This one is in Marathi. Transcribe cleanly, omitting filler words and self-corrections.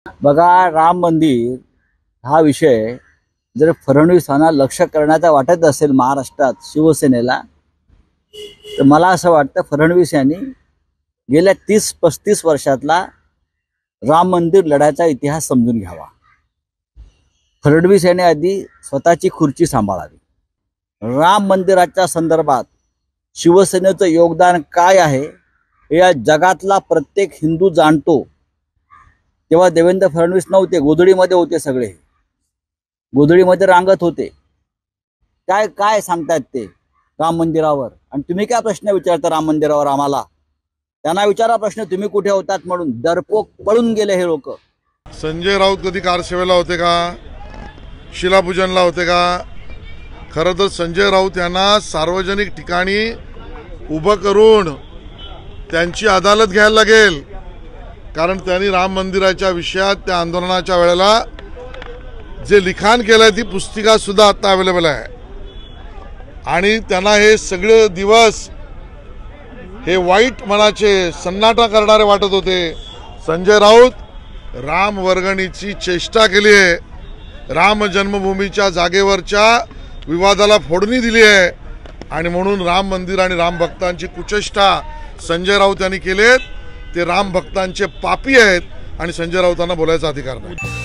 बघा, राम मंदिर हा विषय जर फडणवीसांना लक्ष करण्याचा वाटत असेल महाराष्ट्रात शिवसेनेला, तर मला असं वाटतं फडणवीस यांनी गेल्या 30-35 वर्षातला राम मंदिर लढ्याचा इतिहास समजून घ्यावा। फडणवीस यांनी आधी स्वतःची खुर्ची सांभाळावी। राम मंदिराच्या संदर्भात शिवसेनेचं योगदान काय आहे हे या जगातला प्रत्येक हिंदू जाणतो। तेव्हा देवेंद्र फडणवीस नव्हते, गोधडीमध्ये होते, सगळे गोधडीमध्ये रांगत होते। काय काय सांगतात ते राम मंदिरावर, आणि तुम्ही काय प्रश्न विचारता राम मंदिरावर आम्हाला? त्यांना विचारा प्रश्न, तुम्ही कुठे होतात म्हणून। डरपोक पळून गेले हे लोक। संजय राऊत कधी कारसेवेला होते का? शिलापूजनला होते का? खरं तर संजय राऊत यांना सार्वजनिक ठिकाणी उभं करून त्यांची अदालत घ्यायला लागेल, कारण त्यांनी राम मंदिराच्या विषयात त्या आंदोलनाच्या वेळेला जे लिखाण केलंय ती पुस्तिका सुद्धा आता अवेलेबल आहे। आणि त्यांना हे सगळे दिवस हे वाईट मनाचे सन्नाटा करणारे वाटत होते। संजय राऊत राम वर्गणीची चेष्टा केली आहे, राम जन्मभूमीच्या जागेवरच्या विवादाला फोडणी दिली आहे, आणि म्हणून राम मंदिर आणि राम भक्तांची कुचेष्टा संजय राऊत यांनी केलेत। ते राम भक्तांचे पापी आहेत आणि संजय राऊतांना बोलायचा अधिकार नाही।